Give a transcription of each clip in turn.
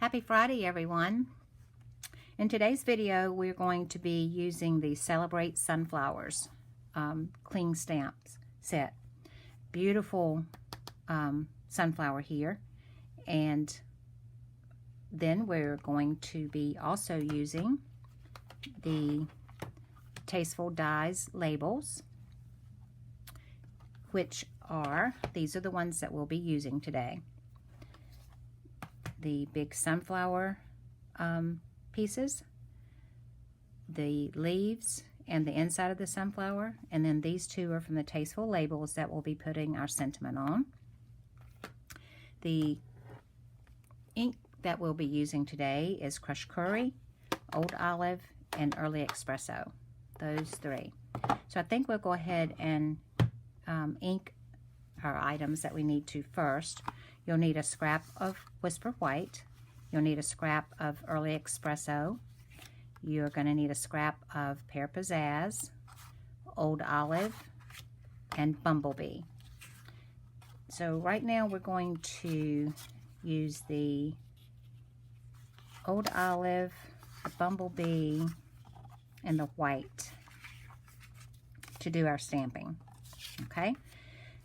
Happy Friday, everyone. In today's video, we're going to be using the Celebrate Sunflowers cling stamps set. Beautiful sunflower here. And then we're going to be also using the Tasteful Dies labels, which are, these are the ones that we'll be using today. The big sunflower pieces, the leaves, and the inside of the sunflower, and then these two are from the Tasteful labels that we'll be putting our sentiment on. The ink that we'll be using today is Crushed Curry, Old Olive, and Early Espresso, those three. So I think we'll go ahead and ink our items that we need to first. You'll need a scrap of Whisper White. You'll need a scrap of Early Espresso. You're going to need a scrap of Pear Pizzazz, Old Olive, and Bumblebee. So right now we're going to use the Old Olive, the Bumblebee, and the white to do our stamping. Okay?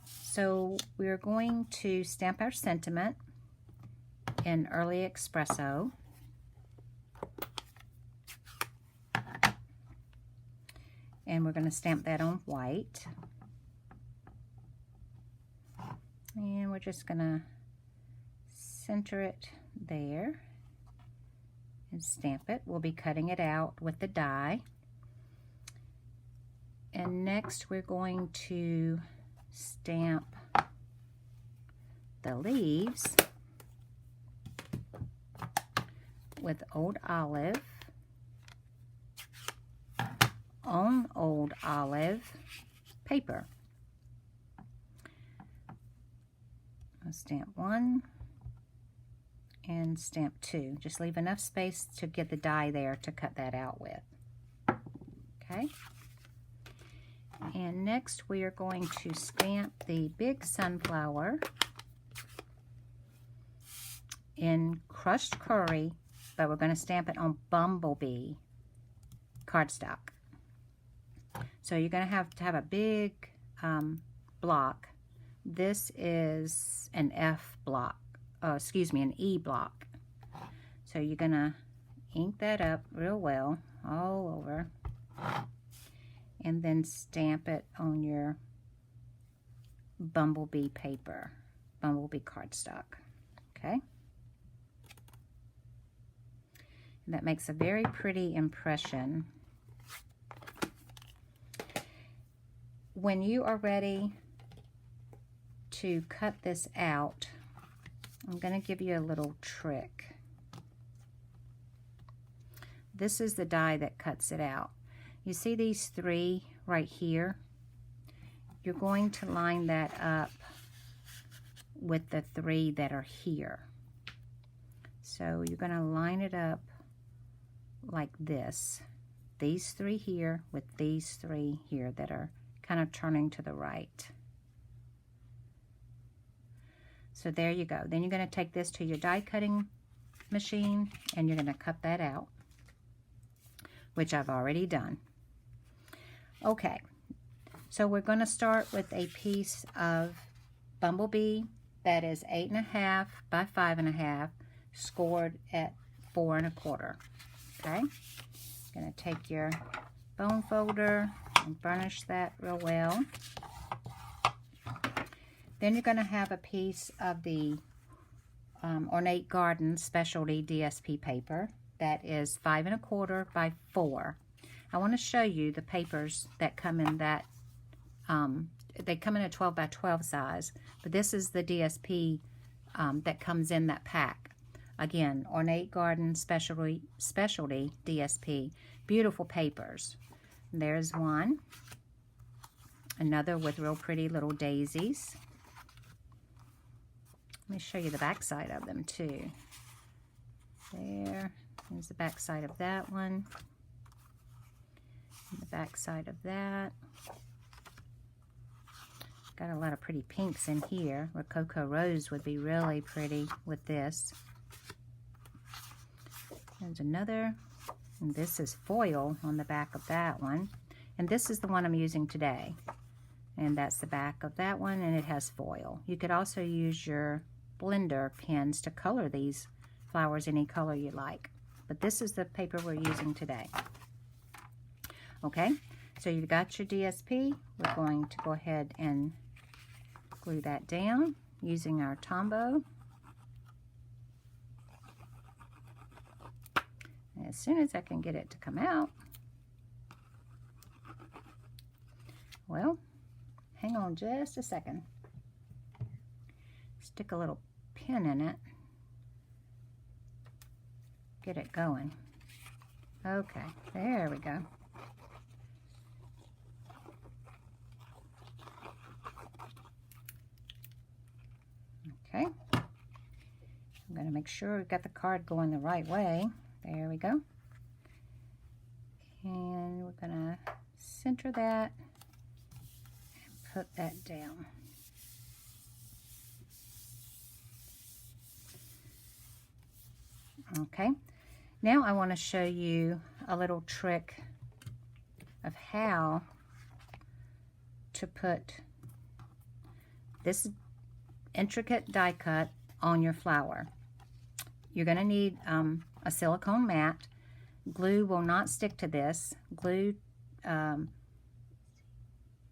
So we're going to stamp our sentiment in Early Espresso. And we're going to stamp that on white. And we're just going to center it there and stamp it. We'll be cutting it out with the die. And next we're going to stamp the leaves with Old Olive on Old Olive paper. I'll stamp one and stamp two. Just leave enough space to get the die there to cut that out with. Okay. And next we are going to stamp the big sunflower in Crushed Curry, but we're going to stamp it on Bumblebee cardstock. So you're going to have a big block. This is an F block, an E block. So you're going to ink that up real well all over, and then stamp it on your Bumblebee paper, Bumblebee cardstock. Okay? And that makes a very pretty impression. When you are ready to cut this out, I'm going to give you a little trick. This is the die that cuts it out. You see these three right here? You're going to line that up with the three that are here. So you're going to line it up like this. These three here with these three here that are kind of turning to the right. So there you go. Then you're going to take this to your die cutting machine and you're going to cut that out, which I've already done. Okay, so we're going to start with a piece of Bumblebee that is 8.5 by 5.5, scored at 4 1/4. Okay, going to take your bone folder and burnish that real well. Then you're going to have a piece of the Ornate Garden Specialty DSP paper that is 5 1/4 by 4. I want to show you the papers that come in that, they come in a 12 by 12 size, but this is the DSP that comes in that pack. Again, Ornate Garden Specialty DSP. Beautiful papers. There's one. Another with real pretty little daisies. Let me show you the back side of them too. There's the back side of that one. And the back side of that. Got a lot of pretty pinks in here. Rococo Rose would be really pretty with this. There's another, and this is foil on the back of that one. And this is the one I'm using today. And that's the back of that one, and it has foil. You could also use your blender pens to color these flowers any color you like. But this is the paper we're using today. Okay, so you've got your DSP. We're going to go ahead and glue that down using our Tombow. And as soon as I can get it to come out, well, hang on just a second. Stick a little pin in it. Get it going. Okay, there we go. Okay. I'm going to make sure we've got the card going the right way. There we go. And we're going to center that and put that down. Okay. Now I want to show you a little trick of how to put this intricate die cut on your flower. You're going to need a silicone mat. Glue will not stick to this. Glue,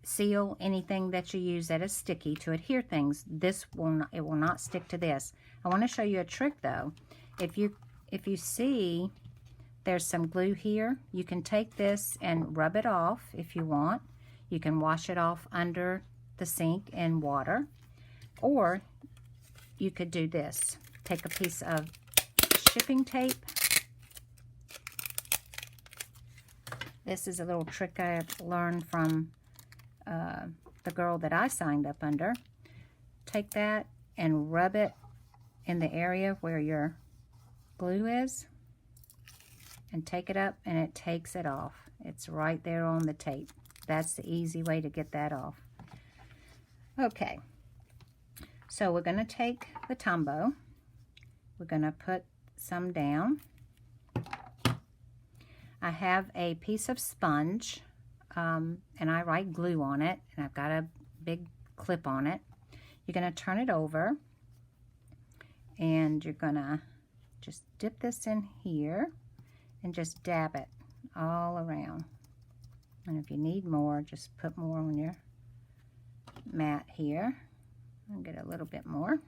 seal anything that you use that is sticky to adhere things. This will not, it will not stick to this. I want to show you a trick though. If you see there's some glue here, you can take this and rub it off if you want. You can wash it off under the sink in water, or you could do this. Take a piece of shipping tape. This is a little trick I learned from the girl that I signed up under. Take that and rub it in the area where your glue is, and take it up, and it takes it off. It's right there on the tape. That's the easy way to get that off. Okay, so we're going to take the Tombow. We're going to put some down. I have a piece of sponge, and I write glue on it, and I've got a big clip on it. You're going to turn it over, and you're going to just dip this in here and just dab it all around. And if you need more, just put more on your mat here. I'll get a little bit more.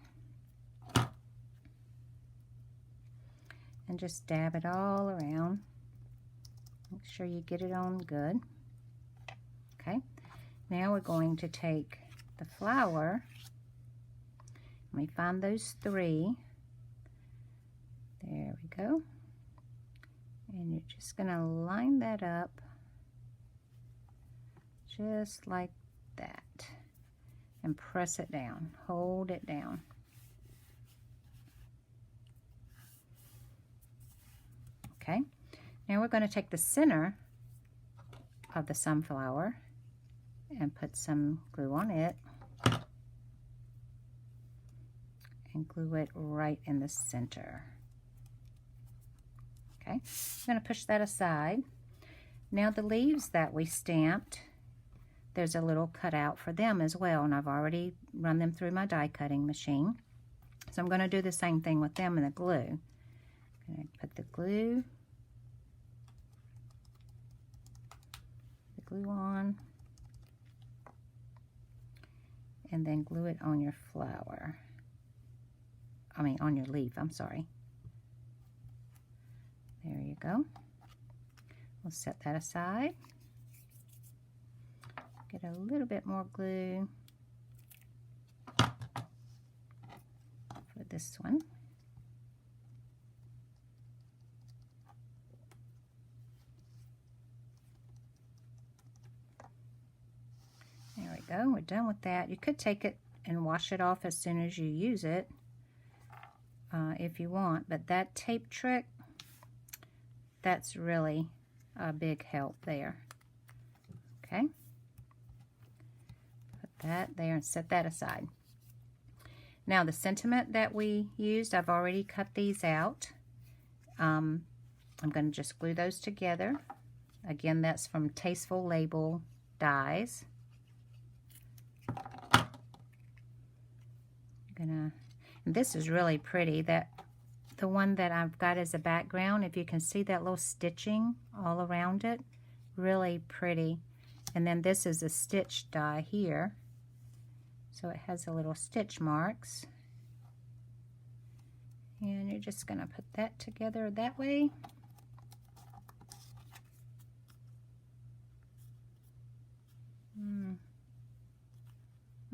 And just dab it all around. Make sure you get it on good. Okay, now we're going to take the flower. Let me find those three. There we go. And you're just going to line that up just like that and press it down. Hold it down. Okay, now we're going to take the center of the sunflower and put some glue on it and glue it right in the center. Okay, I'm going to push that aside. Now the leaves that we stamped, there's a little cutout for them as well, and I've already run them through my die cutting machine. So I'm going to do the same thing with them in the glue. I'm going to put the glue on, and then glue it on your flower. I mean on your leaf, I'm sorry. There you go. We'll set that aside. Get a little bit more glue for this one. There we go. We're done with that. You could take it and wash it off as soon as you use it if you want, but that tape trick, that's really a big help there. Okay, put that there and set that aside. Now the sentiment that we used, I've already cut these out. I'm going to just glue those together. Again, that's from Tasteful Label Dies. And this is really pretty. The one that I've got as a background, if you can see that little stitching all around it, really pretty. And then this is a stitch die here, so it has a little stitch marks. And you're just going to put that together that way.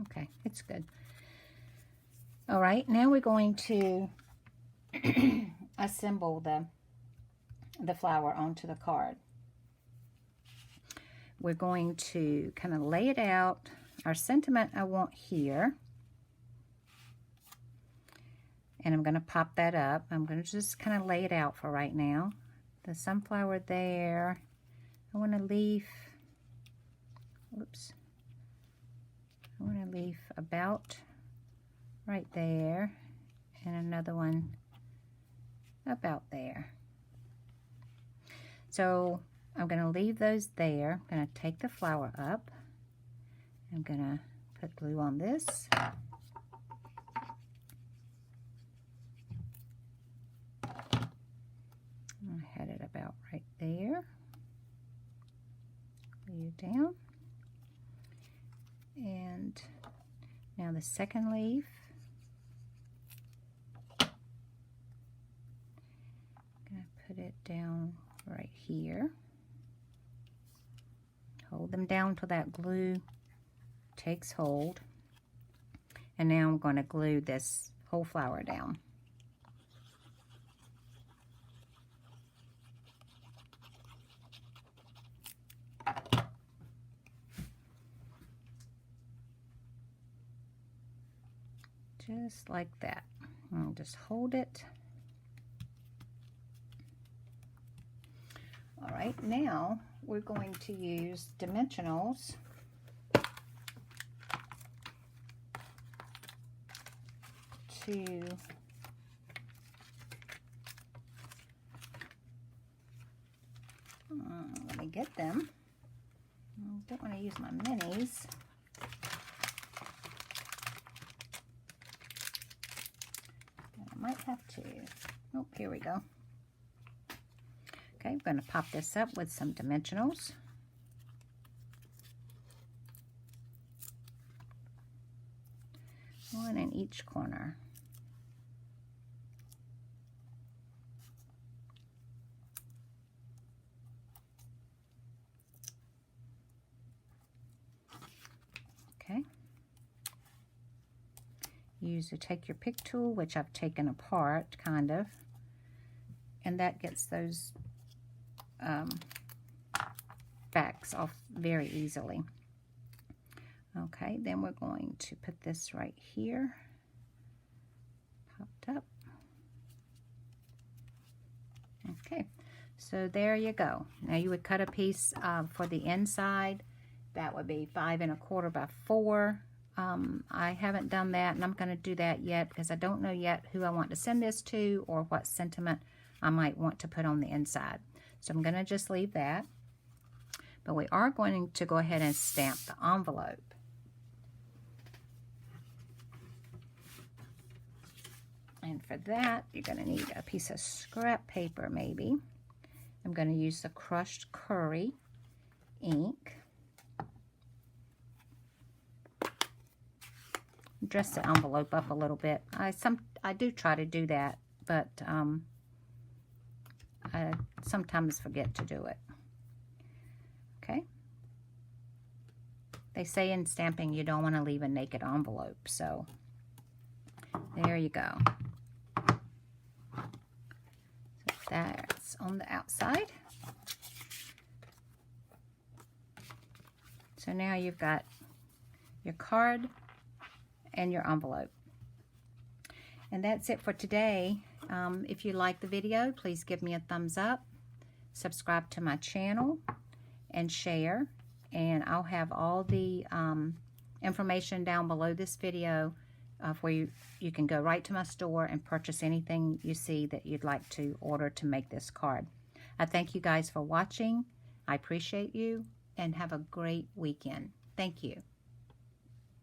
Okay, it's good. All right, now we're going to assemble the flower onto the card. We're going to kind of lay it out. Our sentiment I want here. And I'm going to pop that up. I'm going to just kind of lay it out for right now. The sunflower there. I want to leave, oops. I want to leave about right there. And another one about there. So I'm going to leave those there. I'm going to take the flower up. I'm going to put glue on this. I had it about right there. Glue down. And now the second leaf. I'm going to put it down right here. Hold them down till that glue takes hold. And now I'm going to glue this whole flower down. Just like that. I'll just hold it. All right, now we're going to use dimensionals to let me get them. I don't want to use my minis. I might have to. Oh, here we go. Okay, I'm going to pop this up with some dimensionals. One in each corner. Okay. Take your pick tool, which I've taken apart, kind of, and that gets those backs off very easily. Okay, then we're going to put this right here, popped up. Okay, so there you go. Now you would cut a piece for the inside. That would be 5 1/4 by 4. I haven't done that, and I'm going to do that yet because I don't know yet who I want to send this to or what sentiment I might want to put on the inside. So I'm going to just leave that. But we are going to go ahead and stamp the envelope. And for that, you're going to need a piece of scrap paper maybe. I'm going to use the crushed curry ink. Dress the envelope up a little bit. I do try to do that, but I sometimes forget to do it. Okay. They say in stamping you don't want to leave a naked envelope, so there you go. So that's on the outside. So now you've got your card and your envelope. And that's it for today. If you like the video, please give me a thumbs up, subscribe to my channel, and share. And I'll have all the information down below this video where you can go right to my store and purchase anything you see that you'd like to order to make this card. I thank you guys for watching. I appreciate you, and have a great weekend. Thank you.